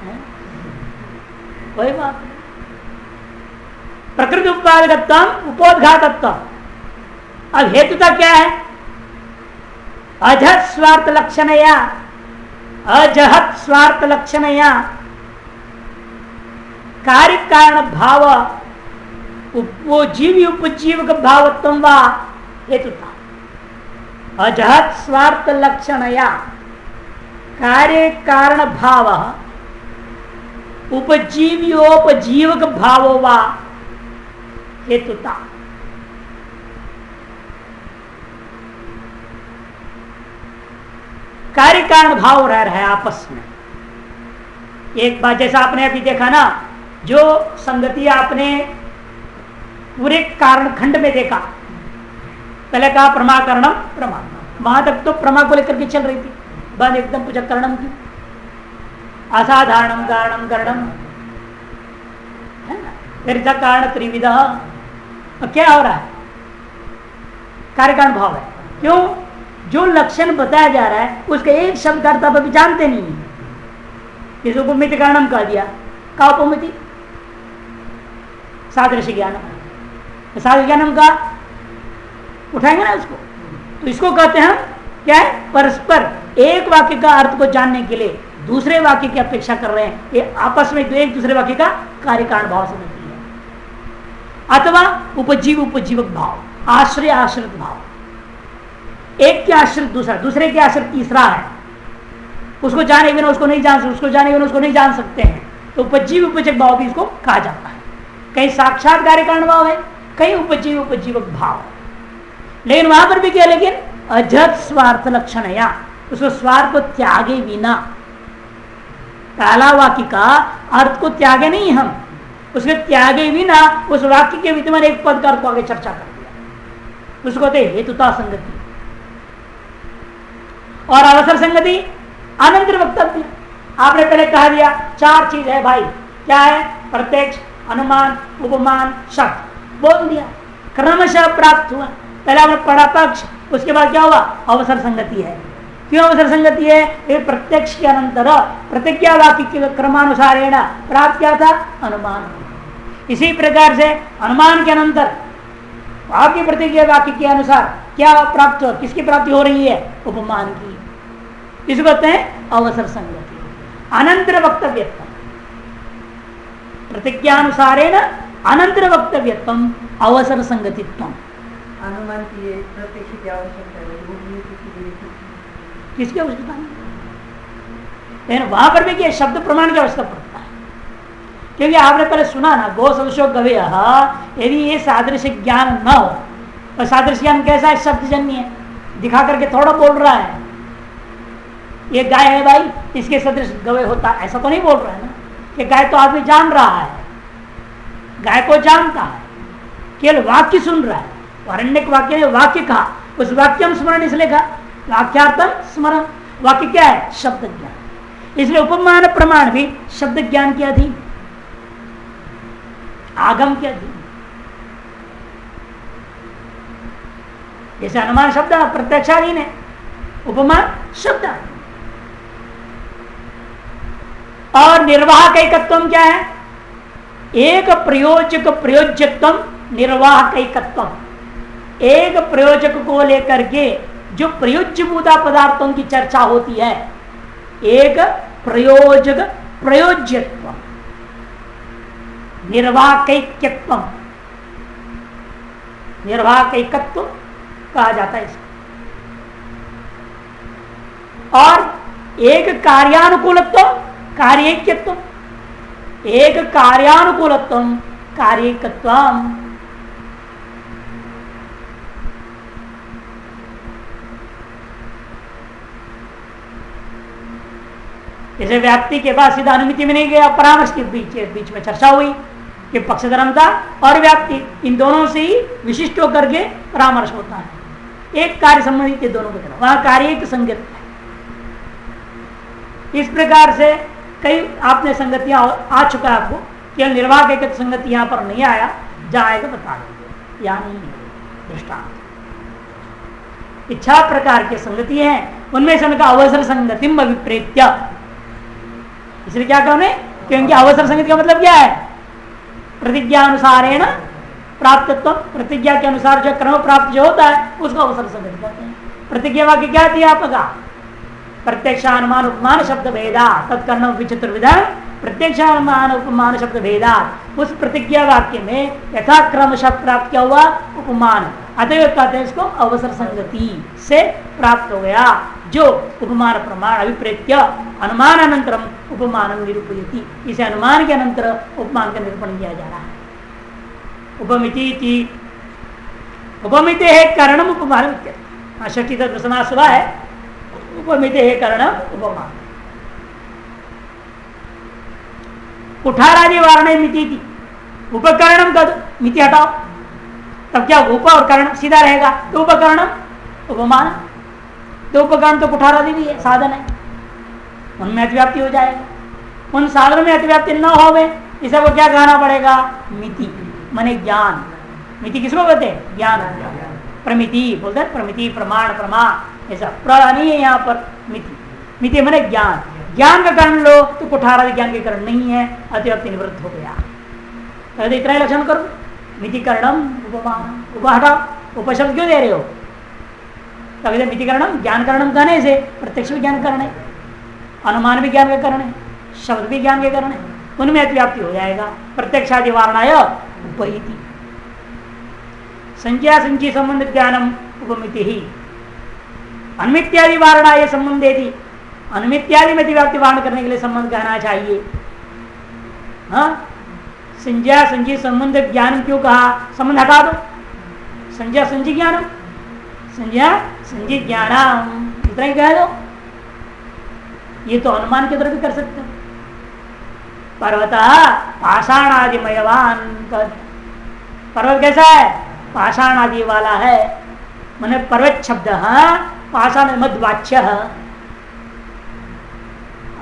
है वही बात प्रकृति उत्पादकत्व उपोद्घातत्व। अब हेतुता क्या है? अजहत स्वार्थ लक्षणया अजहत स्वार्थ लक्षणया कार्य कारण भाव वो जीवी उपजीवक भावत्व व हेतुता अजहत स्वार्थ लक्षणया कार्य कारण भाव उपजीव्योपजीवक भावो वा हेतुता। कार्य कारण भाव रह रहा है आपस में एक बात जैसा आपने अभी देखा ना जो संगति आपने पूरे कारण खंड में देखा पहले कहा प्रमाकरणम प्रमा वहां तक तो प्रमा को लेकर के चल रही थी बंद एकदम पूछा करणम की असाधारणम कारणम करणम है ना फिर कारण त्रिविध क्या हो रहा है कार्य कारण भाव है क्यों जो लक्षण बताया जा रहा है उसके एक शब्द का अर्थ आप अभी जानते नहीं है इस उपमिति कारणम कह दिया का उपमिति सादृश्य ज्ञानम सादृश्य ज्ञानम का उठाएंगे ना उसको तो इसको कहते हैं क्या है, परस्पर एक वाक्य का अर्थ को जानने के लिए दूसरे वाक्य की अपेक्षा कर रहे हैं, ये आपस में एक दूसरे वाक्य का कार्य कारण भाव समझती है। अथवा उपजीव उपजीवक भाव, आश्रय आश्रित भाव, एक के आश्रित दूसरा, दूसरे के आश्रित तीसरा है, उसको जाने बिना उसको नहीं जान सकते, उसको जाने बिना उसको नहीं जान सकते हैं, तो उपजीव उपजीवक भाव भी इसको कहा जाता है। कहीं साक्षात कार्य कारण भाव है, कहीं उपजीव उपजीवक भाव, लेकिन वहां पर भी क्या, लेकिन अजत स्वार्थ लक्षण है, या उसको स्वार्थ को त्यागे बिना, पहला वाक्य का अर्थ को त्यागे नहीं हम, उसके त्यागे बिना उस वाक्य के विद्यमान एक पद का अर्थ को आगे चर्चा कर दिया, उसको कहते हेतुता संगति और अवसर संगति अनंतर वक्तव्य। आपने पहले कहा दिया चार चीज है भाई, क्या है, प्रत्यक्ष, अनुमान, उपमान, शब्द बोल दिया, क्रमशः प्राप्त हुआ। पहले आपने पढ़ा पक्ष, उसके बाद क्या हुआ, अवसर संगति है। क्यों अवसर संगति है, ये प्रत्यक्ष के अनंतर प्रतिज्ञा वाक्य के क्रमानुसारेण प्राप्त क्या था, अनुमान। इसी प्रकार से अनुमान के अनंतर आपकी प्रतिज्ञा वाक्य के अनुसार क्या प्राप्त हो, किसकी प्राप्ति हो रही है, उपमान की, इसको कहते हैं अवसर संगति। अनंतर वक्तव्यत्व, प्रतिज्ञानुसारेण अनंतर वक्तव्यत्व अवसर संगतित्व। अनुमान की प्रत्यक्ष की आवश्यकता है, किसकी आवश्यकता नहीं, लेकिन वहां पर भी क्या शब्द प्रमाण की आवश्यकता पड़ता है, क्योंकि आपने पहले सुना ना, गो सदृशो गवेय, यदि ये सादृश्य ज्ञान न हो, और सादृश्य ज्ञान कैसा है, शब्द जन्य है, दिखा करके थोड़ा बोल रहा है, ये गाय है भाई, इसके सदृश गवे होता है, ऐसा तो नहीं बोल रहा है ना, कि गाय तो आदमी जान रहा है, गाय को जानता है, केवल वाक्य सुन रहा है। अरण्यक वाक्य ने वाक्य कहा, उस वाक्यम स्मरण इसलिए कहा, वाक्यार्थम स्मरण, वाक्य क्या है, शब्द ज्ञान, इसलिए उपमान प्रमाण भी शब्द ज्ञान के अधीन, आगम के अधीन। जैसे अनुमान शब्द प्रत्यक्षाधीन है, उपमान शब्द। और निर्वाहक एकत्व क्या है, एक प्रयोजक प्रयोज्यत्व, निर्वाहक एकत्व, एक प्रयोजक को लेकर के जो प्रयोज्यभूता पदार्थों की चर्चा होती है, एक प्रयोजक प्रयोज्यत्व, निर्वाहकैक्यत्व, निर्वाहकैकत्व कहा जाता है इसको। और एक कार्यानुकूलत्व कार्यैक्यत्व, एक कार्यानुकूलत्व कार्यैकत्व। जैसे व्याप्ति के बाद सीधा अनुमिति में नहीं गया, परामर्श के बीच में चर्चा हुई कि पक्षधर्मता और व्याप्ति इन दोनों से ही विशिष्ट होकर के परामर्श होता है, एक कार्य संबंधित दोनों को देना, वहां कार्य एक संगत है। इस प्रकार से कई आपने संगतियां आ चुका है आपको, केवल निर्वाह एक संगति यहां पर नहीं आया, जहां आएगा बता देंगे, यहां नहीं है दृष्टांत। इच्छा प्रकार के संगति हैं, उनमें से उनका अवसर संगतिम अभिप्रेत्य, इसलिए क्या कहने, क्योंकि अवसर संगति का मतलब क्या है, प्रतिज्ञा अनुसारेण प्राप्तत्व, प्रतिज्ञा के अनुसार जो क्रम प्राप्त जो होता है उसको अवसर संगति कहते हैं। प्रतिज्ञा वाक्य क्या थी आपका, प्रत्यक्षानुमान उपमान शब्द भेदा तत्कर्ण विचित्र विधान, प्रत्यक्षानुमान उपमान शब्द भेदा, उस प्रतिज्ञा वाक्य में यथाक्रम शब्द प्राप्त किया हुआ उपमान, अतएव कहते हैं इसको अवसर संगति से प्राप्त हो गया, जो उपमान प्रमाण अभिप्रेत्य अनुमान अनंतरम उपमान निरूपयति, इसे अनुमान के अनंतर उपमान का निरूपण किया जा रहा है। उपमिति उपमिते है कारणम उपमान, षष्ठी तत्व समास हुआ है, उपमिते है कारणम उपमान। कुठारादि वारण मिति थी, उपकरणम का मिति हटाओ, तब क्या उप और कर्ण सीधा रहेगा, तो उपकरणम उपमान, तो उपकरण तो कुठारादि भी है, साधन है, उनमें अतिव्याप्ति हो जाएगा। उन साधनों में अतिव्याप्ति न हो, इसे वो क्या कहना पड़ेगा, मिति माने ज्ञान। मिति किसको कहते हैं, ज्ञान। प्रमिति बोलते हैं, प्रमिति प्रमाण प्रमा, ऐसा प्र नहीं है यहाँ पर, मिति मिति माने ज्ञान। ज्ञान का करण लो तो कुठारादि ज्ञान के करण नहीं है, अतिव्याप्ति निवृत्त हो गया। तो इतना ही लक्षण करो, मिति करणम उपमान, उप हटाओ, उपशब्द क्यों दे रहे हो, कभी मितिकरणम ज्ञान करणम कहने से प्रत्यक्ष भी ज्ञान करण है, अनुमान भी ज्ञान का करण है, शब्द भी ज्ञान के करण है, उनमें अतिव्याप्ति हो जाएगा। प्रत्यक्षादि वारणाय उपहिति संज्ञा संची संबंध ज्ञानम उपमिति ही अनुमित्यादि वारणाय संबंधेति अनुमित्यादि में अतिव्याप्ति वारण करने के लिए संबंध कहना चाहिए। हाँ, संज्ञा संजी संबंध ज्ञान क्यों कहा? संबंध हटा दो, संज्ञा संजी ज्ञानम, संज्ञा संजी ज्ञानम इतना ही कह दो। ये तो अनुमान की तरफ भी कर सकते हो। पर्वत पाषाण आदि मयवान, पर्वत कैसा है? पाषाण आदि वाला है। माने पर्वत शब्द पाषाण मध्वाच्य,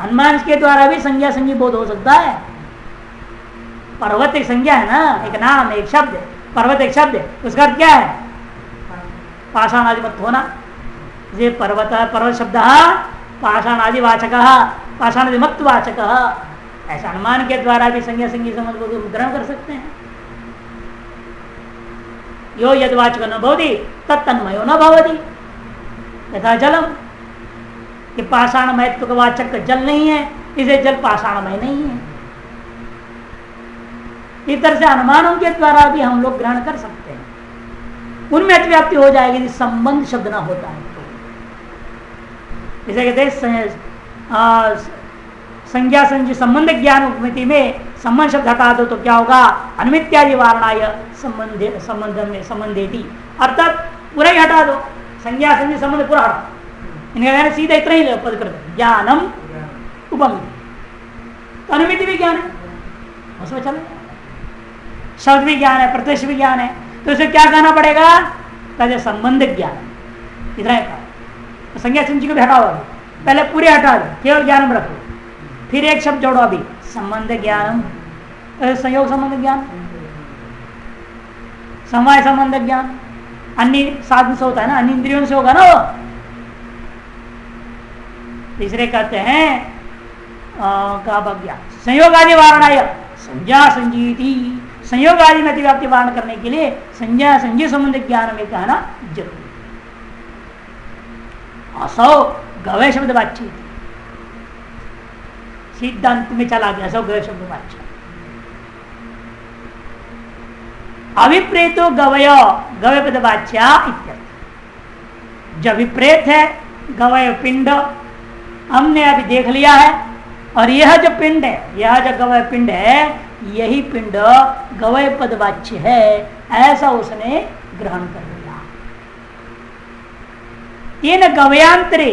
अनुमान के द्वारा भी संज्ञा संजी बोध हो सकता है। पर्वत एक संज्ञा है ना, एक नाम, एक शब्द। पर्वत एक शब्द है, उसका अर्थ क्या है? पाषाण आदि मत होना। ये पर्वत पर्वत शब्द पाषाण आदि वाचक, पाषाण आदि मत वाचक, ऐसा अनुमान के द्वारा भी संज्ञा संज्ञा संबंध को ग्रहण कर सकते हैं। यो यद वाचक न भवति तत्तन्मयो न भवति यथा जलम, कि पाषाणमयत्व का वाचक जल नहीं है, इसे जल पाषाणमय नहीं है। इस तरह से अनुमानों के द्वारा भी हम लोग ग्रहण कर सकते हैं। उनमें अतिव्याप्ति हो जाएगी यदि संबंध शब्द ना होता है तो। जैसे कहते हैं संज्ञा संजी संबंध ज्ञान उपमिति में संबंध शब्द हटा दो तो क्या होगा? अनुमित्यादि वारणाय संबंधेति, अर्थात पूरा ही हटा दो, संज्ञा संजी संबंध पूरा हटा, इनका सीधा इतना ही पद कर दो, ज्ञानम उपमिति। तो अनुमिति भी ज्ञान है, उसमें चले, शब्द भी ज्ञान है, प्रत्यक्ष भी ज्ञान है, तो उसे क्या कहना पड़ेगा? कहते संबंध ज्ञान, इतना कहा। तो संज्ञा संजी को भी हटाओ, पहले पूरे हटा दो, केवल ज्ञान में रखो, फिर एक शब्द जोड़ो अभी, संबंध ज्ञान, संयोग संबंध ज्ञान, समवाय संबंध ज्ञान, अन्य साधन से होता है ना, अन्य इंद्रियों से होगा ना वो। तीसरे कहते हैं संयोग आदि वारणाय संज्ञा संजीति, संयोग आदि में अतिव्याप्ति वारण करने के लिए संज्ञा संजी संबंध ज्ञान में कहना जरूरी। असौ गवय शब्द वाच्य, सिद्धांत में चला गया असौ गवय शब्द वाच्य। अभिप्रेतो गवय गवय पद वाच्या इत्यर्थ। जो विप्रेत है गवय पिंड हमने अभी देख लिया है, और यह जो पिंड है, यह जो गवय पिंड है, यही पिंड गवय पद वाच्य है, ऐसा उसने ग्रहण कर लिया। येन गवयांतरे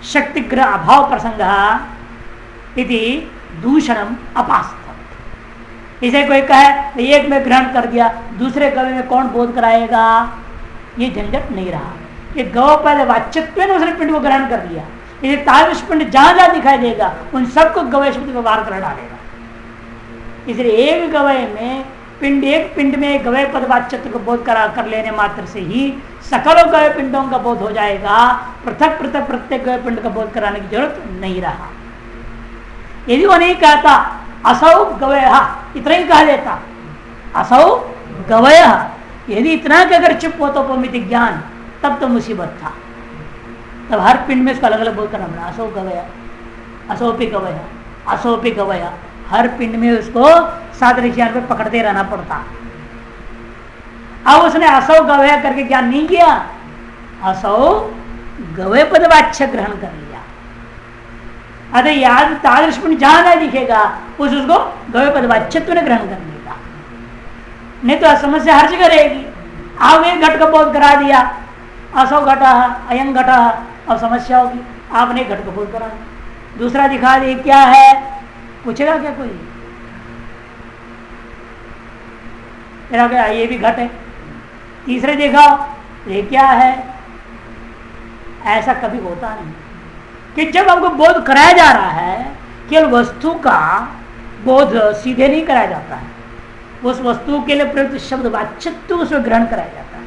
शक्तिग्रह अभाव प्रसंग इति दूषणम अपास्थ। इसे कोई कहे एक में ग्रहण कर दिया, दूसरे गवय में कौन बोध कराएगा? ये झंझट नहीं रहा। ये गव पहले वाच्यत्व में उसने पिंड को ग्रहण कर लिया, ये तादृश पिंड जहां जहां दिखाई देगा उन सबको गवय शब्द व्यवहार कर डालेगा। इसलिए एक गवय में पिंड, एक पिंड में गवय पद वाच्यत्व को बोध करा कर लेने मात्र से ही सकल गवय पिंडों का बोध हो जाएगा। पृथक पृथक प्रत्येक गवय पिंड का बोध कराने की जरूरत नहीं रहा। यदि वो नहीं कहता असौ गवय, इतना ही कह देता असौ गवय, यदि इतना के अगर चुप हो तो उपमिति ज्ञान, तब तो मुसीबत था। तब हर पिंड में इसको अलग अलग बोध करना पड़ा, असौ गवय, असोपि गवय, असोपि गवय, हर पिंड में उसको सादृश्य ज्ञान पे पकड़ते रहना पड़ता। अब उसने असौ गवय करके ज्ञान नहीं किया, असौ गवय पद वाच्य ग्रहण कर लिया। अरे याद तादृश पिंड जहां नहीं दिखेगा उसको गवय पद वाच्यत्व ने ग्रहण कर लेगा, नहीं तो समस्या हर जगह रहेगी। आप एक घट का बोध करा दिया, असौ घट अयं घट, अब समस्या होगी। आपने घट को बोध करा दिया, दूसरा दिखा दे क्या है, पूछेगा क्या कोई? तेरा क्या ये भी घट है, तीसरे देखा ये क्या है? ऐसा कभी होता नहीं कि जब हमको बोध कराया जा रहा है, केवल वस्तु का बोध सीधे नहीं कराया जाता है, उस वस्तु के लिए प्रयुक्त शब्द वाच्यत्व उसमें ग्रहण कराया जाता है,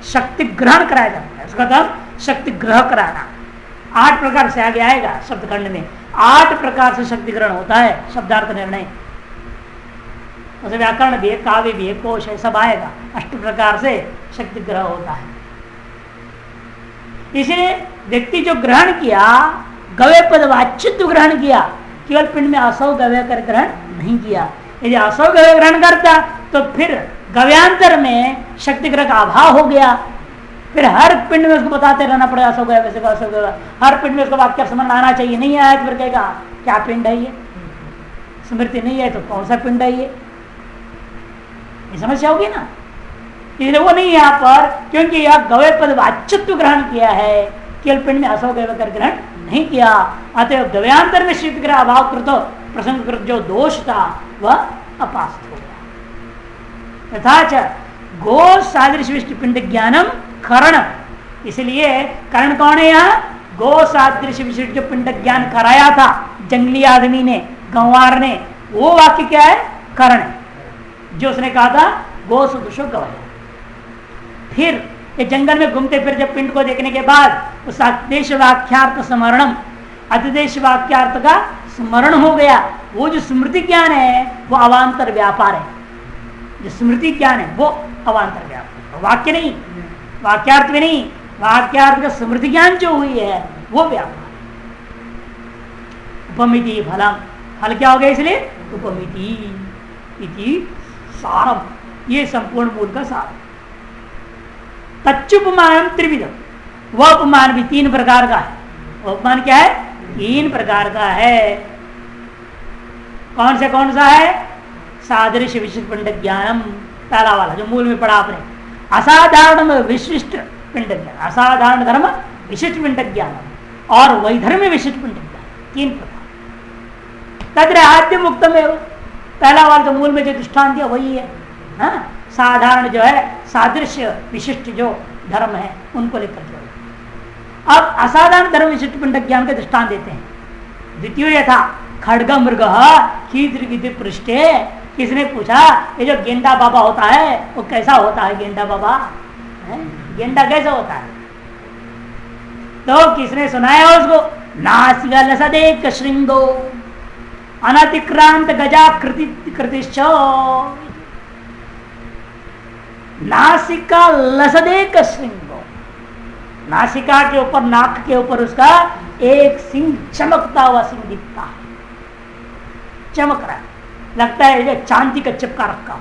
शक्ति ग्रहण कराया जाता है। उसका मतलब शक्ति ग्रह कराना 8 प्रकार से आगे आएगा शब्द खंड में। 8 प्रकार से शक्ति ग्रहण होता है, शब्दार्थ निर्णय, उसे व्याकरण भी है, काव्य भी है, कोश है, सब आएगा। 8 प्रकार से शक्ति ग्रह होता है। इसलिए व्यक्ति जो ग्रहण किया गवे पद वाच्यत्व ग्रहण किया, केवल पिंड में असौ गव्य कर ग्रहण नहीं किया। यदि असौ गव्य ग्रहण करता तो फिर गव्यांतर में शक्ति ग्रह का अभाव हो गया, फिर हर पिंड में उसको बताते रहना पड़ेगा असौ गव्य वैसे असौ गव्य, हर पिंड में उसको वाक्य समझ आना चाहिए। नहीं आया तो फिर कहेगा क्या पिंड है ये, स्मृति नहीं है तो कौन सा पिंड है ये समस्या होगी ना। इसलिए वो नहीं यहाँ पर, क्योंकि यह गवे पद वाच्यत्व ग्रहण किया है, केवल पिंड में असौ गव्य कर ग्रहण नहीं किया। अतः गव्यांतर में शीत ग्रह अभाव कृत प्रसंग कृत जो दोष था वह अपास्त हो गया। तथा गो सादृश विशिष्ट पिंड ज्ञानम करण, इसलिए करण कौन है यहाँ, गो सादृश विशिष्ट जो पिंड ज्ञान कराया था जंगली आदमी ने, गंवार ने, वो वाक्य क्या है, करण है, जो उसने कहा था गो सुदुषो गवाया। फिर ये जंगल में घूमते फिर जब पिंड को देखने के बाद उस अतिदेश वाक्यार्थ स्मरणम, अतिदेश वाक्यार्थ का स्मरण हो गया। वो जो स्मृति ज्ञान है वो अवान्तर व्यापार है, जो स्मृति ज्ञान है वो अवान्तर व्यापार, वाक्य नहीं, वाक्यार्थ में नहीं, वाक्यार्थ का स्मृति ज्ञान जो हुई है वो व्यापार। उपमिति फलम, फल क्या हो गया इसलिए उपमिति इति सारम, ये संपूर्ण मूल का सार। तच्चुपमान त्रिविध, वह उपमान भी 3 प्रकार का है। उपमान क्या है, 3 प्रकार का है। कौन सा है, सादृश्य विशिष्ट पिंड ज्ञानम, पहला वाला जो मूल में पढ़ा आपने, असाधारण विशिष्ट पिंड ज्ञान, असाधारण धर्म विशिष्ट पिंड ज्ञान और वैधर्म विशिष्ट पिंड ज्ञान, 3 प्रकार। तत्र आद्य मुक्त में पहला वाला तो मूल में जो दृष्टांत दिया वही है। हाँ? साधारण जो है सादृश्य विशिष्ट जो धर्म है उनको लेकर के। अब असाधारण धर्म विशिष्ट पिंड ज्ञान के दृष्टांत देते हैं। द्वितीय यथा खड्ग मृग कीदृ पृष्ठे, किसने पूछा ये जो गेंडा बाबा होता है वो कैसा होता है, गेंडा बाबा गेंडा कैसा होता है, तो किसने सुनाया उसको, नासिका लसदेक श्रृंगो अनतिक्रांत गजाकृति कृतिश्च, नासिका लसदेक श्रृंगो, नासिका के ऊपर, नाक के ऊपर उसका एक सिंह चमकता हुआ सिंह दिखता है, चमक रहा है, लगता है ये चांदी का चिपका रखा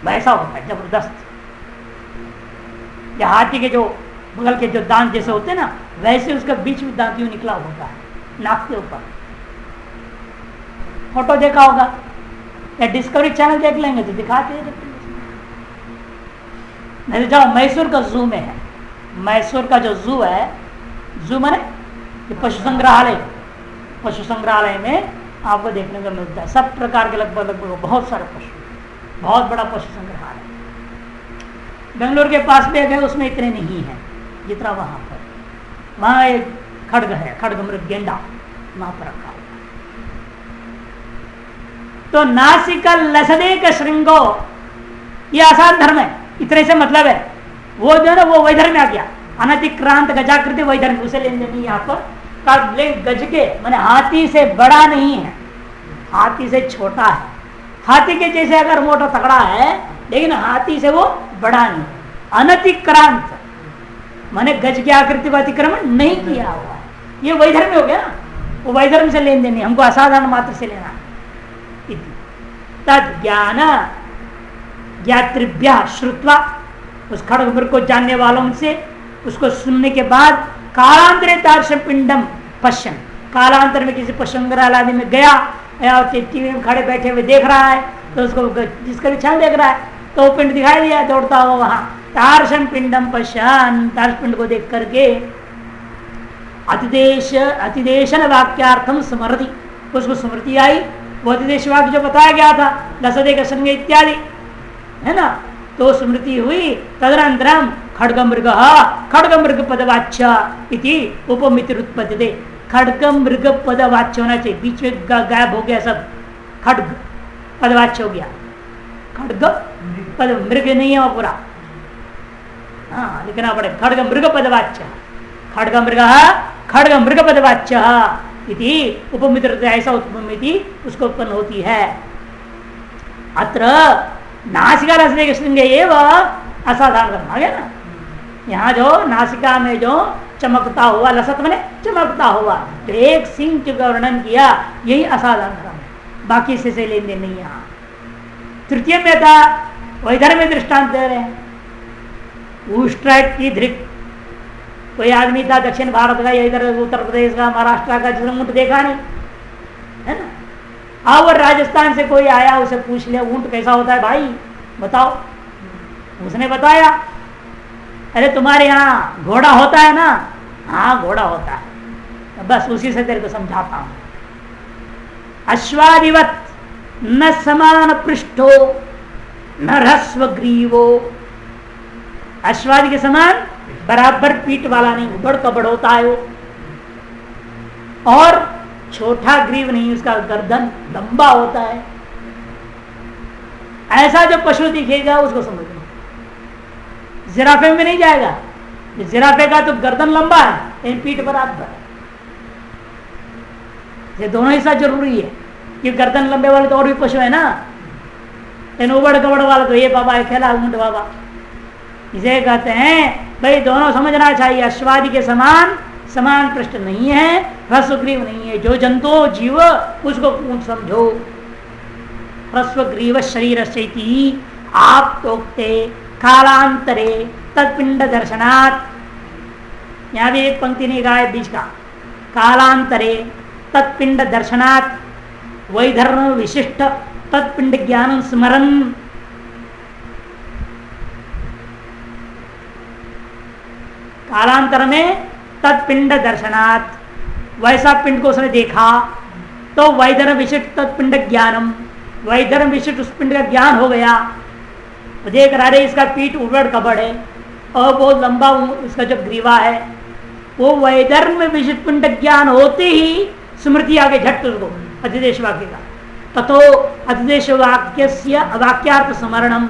वैसा होता है, जबरदस्त। या हाथी के जो बगल के जो दांत जैसे होते हैं ना, वैसे उसका बीच में दांत यूं निकला होता है नाक के ऊपर। फोटो देखा होगा या डिस्कवरी चैनल देख लेंगे तो दिखाते हैं। नहीं जाओ मैसूर का जू में है, मैसूर का जो जू है, जू माने पशु संग्रहालय, पशु संग्रहालय में आपको देखने को मिलता है सब प्रकार के लगभग बहुत सारे पशु, बहुत बड़ा पशु संग्रहालय। बेंगलोर के पास भी है, उसमें इतने नहीं है जितना वहां पर। वहां एक खड्ग है, खड्ग मृग गेंडा वहां पर रखा हुआ। तो नासिका लसदेक श्रृंगो, ये आसान धर्म है, इतने से मतलब है। वो जो है ना वो वैधर्म आ गया, अनतिक्रांत गजाकृति वैधर्म, उसे लेन देन नहीं यहाँ पर। गज के माने हाथी से बड़ा नहीं है, हाथी से छोटा है। हाथी के जैसे अगर मोटा तगड़ा है, लेकिन हाथी से वो बड़ा नहीं। अनतिक्रांत माने गज की आकृति को अतिक्रमण नहीं किया हुआ है, ये वैधर्म हो गया ना। वो वैधर्म से लेन देन, हमको असाधारण मात्र से लेना। तद ज्ञान ज्ञातृभ्य श्रुत्वा, उस खड्ग मृग को जानने वालों से उसको सुनने के बाद कालांतरे तादृश पिंडम पश्यन, कालांतर में किसी पशुंग्रहालय में गया या टीवी में खड़े बैठे हुए देख रहा है, तो उसको जिसका भी क्षण देख रहा है तो वो पिंड दिखाई दिया दौड़ता हुआ वहां। तारशन पिंडम पश्यन, तारश पिंड को देख करके अतिदेशन वाक्यार्थम स्मृति, उसको स्मृति आई। वो अतिदेश वाक्य जो बताया गया था लसदे का संग इत्यादि है ना, तो स्मृति हुई। तदनंतरम खड्ग मृग पदवाच्य इति उपमिति उत्पत्ति। खड्ग मृग पदवाच्य होना चाहिए, बीच में गायब हो गया सब, खड्ग पदवाच्य हो गया। खड्ग पद मृग नहीं है वो पूरा, हाँ लिखना पड़ेगा। खड्ग मृग पदवाच्य, खड्ग मृग पदवाच्य इति उपमिति, ऐसा उपमिति उसको उत्पन्न होती है। अत्र नासिका रसने के श्रृंगे एवं असाधारण धर्म आ गया ना, यहाँ जो नासिका में जो चमकता हुआ, लसत मैंने चमकता हुआ, तो एक सिंह का वर्णन किया, यही असाधारण धर्म है, बाकी से लेन देन नहीं। यहाँ तृतीय में था वही धर्म में दृष्टांत दे रहे हैं। उष्ट्रैक की धृक, कोई आदमी था दक्षिण भारत का या इधर उत्तर प्रदेश का, महाराष्ट्र का, जिसने ऊंट देखा नहीं है ना। अब राजस्थान से कोई आया, उसे पूछ लिया ऊंट कैसा होता है भाई बताओ, उसने बताया अरे तुम्हारे यहाँ घोड़ा होता है ना, हाँ घोड़ा होता है, बस उसी से तेरे को समझाता हूं। अश्वादिवत न समान पृष्ठो न ह्रस्व ग्रीवो, अश्वादि के समान बराबर पीठ वाला नहीं, उबड़ कबड़ होता है वो, और छोटा ग्रीव नहीं, उसका गर्दन लंबा होता है। ऐसा जो पशु दिखेगा उसको समझना। जिराफे में नहीं जाएगा, जिराफे का तो गर्दन लंबा है लेकिन पीठ बराबर है। ये दोनों हिस्सा जरूरी है कि गर्दन लंबे वाले तो और भी पशु है ना, लेकिन उबड़ कबड़ वाला तो ये बाबा है, खेला ऊंट बाबा। इसे कहते हैं भाई दोनों समझना चाहिए, अश्वादि के समान समान पृष्ठ नहीं है, ह्रस्वग्रीव नहीं है। जो जंतु जीव उसको ऊंट समझो। ह्रस्वग्रीव शरीर शैती आप तोक्ते कालांतरे तत्पिंड दर्शनात्, यहां भी एक पंक्ति नहीं गाय बीच का, कालांतरे तत्पिंड दर्शनात् वैधर्म विशिष्ट तत्पिंड ज्ञान स्मरण। कालांतर में तत्पिंड दर्शनात्, वैसा पिंड को उसने देखा तो वैधर्म विशिष्ट तत्पिंड ज्ञानम, वैधर्म विशिष्ट उस पिंड का ज्ञान हो गया। देख रहा है इसका पीठ उबड़ कबड़ है और बहुत लंबा इसका जो ग्रीवा है, वो वैधर्म विशिष्ट पिंड ज्ञान होते ही स्मृति आगे झट उसको अधिदेश वाक्य का, ततो अधिदेश वाक्य वाक्यार्थ स्मरणम,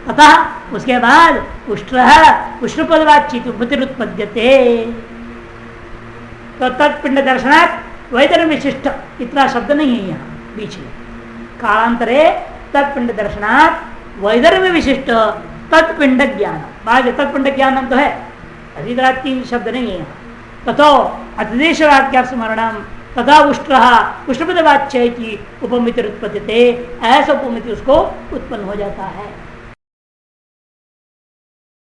तथा उसके बाद उष्णपदवाचित उपतिरुत्पद्यते। तो तत्पिंड दर्शनात् वैधर्म विशिष्ट, इतना शब्द नहीं है यहाँ बीच में। कालांतरे तत्पिंड दर्शनात् वैधर्म विशिष्ट तत्पिंड ज्ञान, बाद तत्पिंड ज्ञान तो है, अभी तरह तीन शब्द नहीं है यहाँ। तथो अतिदेश वाक्य स्मरणम तथा उष्णपदवाच्य की उपमिति उत्पत्ति, ऐसा उपमिति उसको उत्पन्न हो जाता है।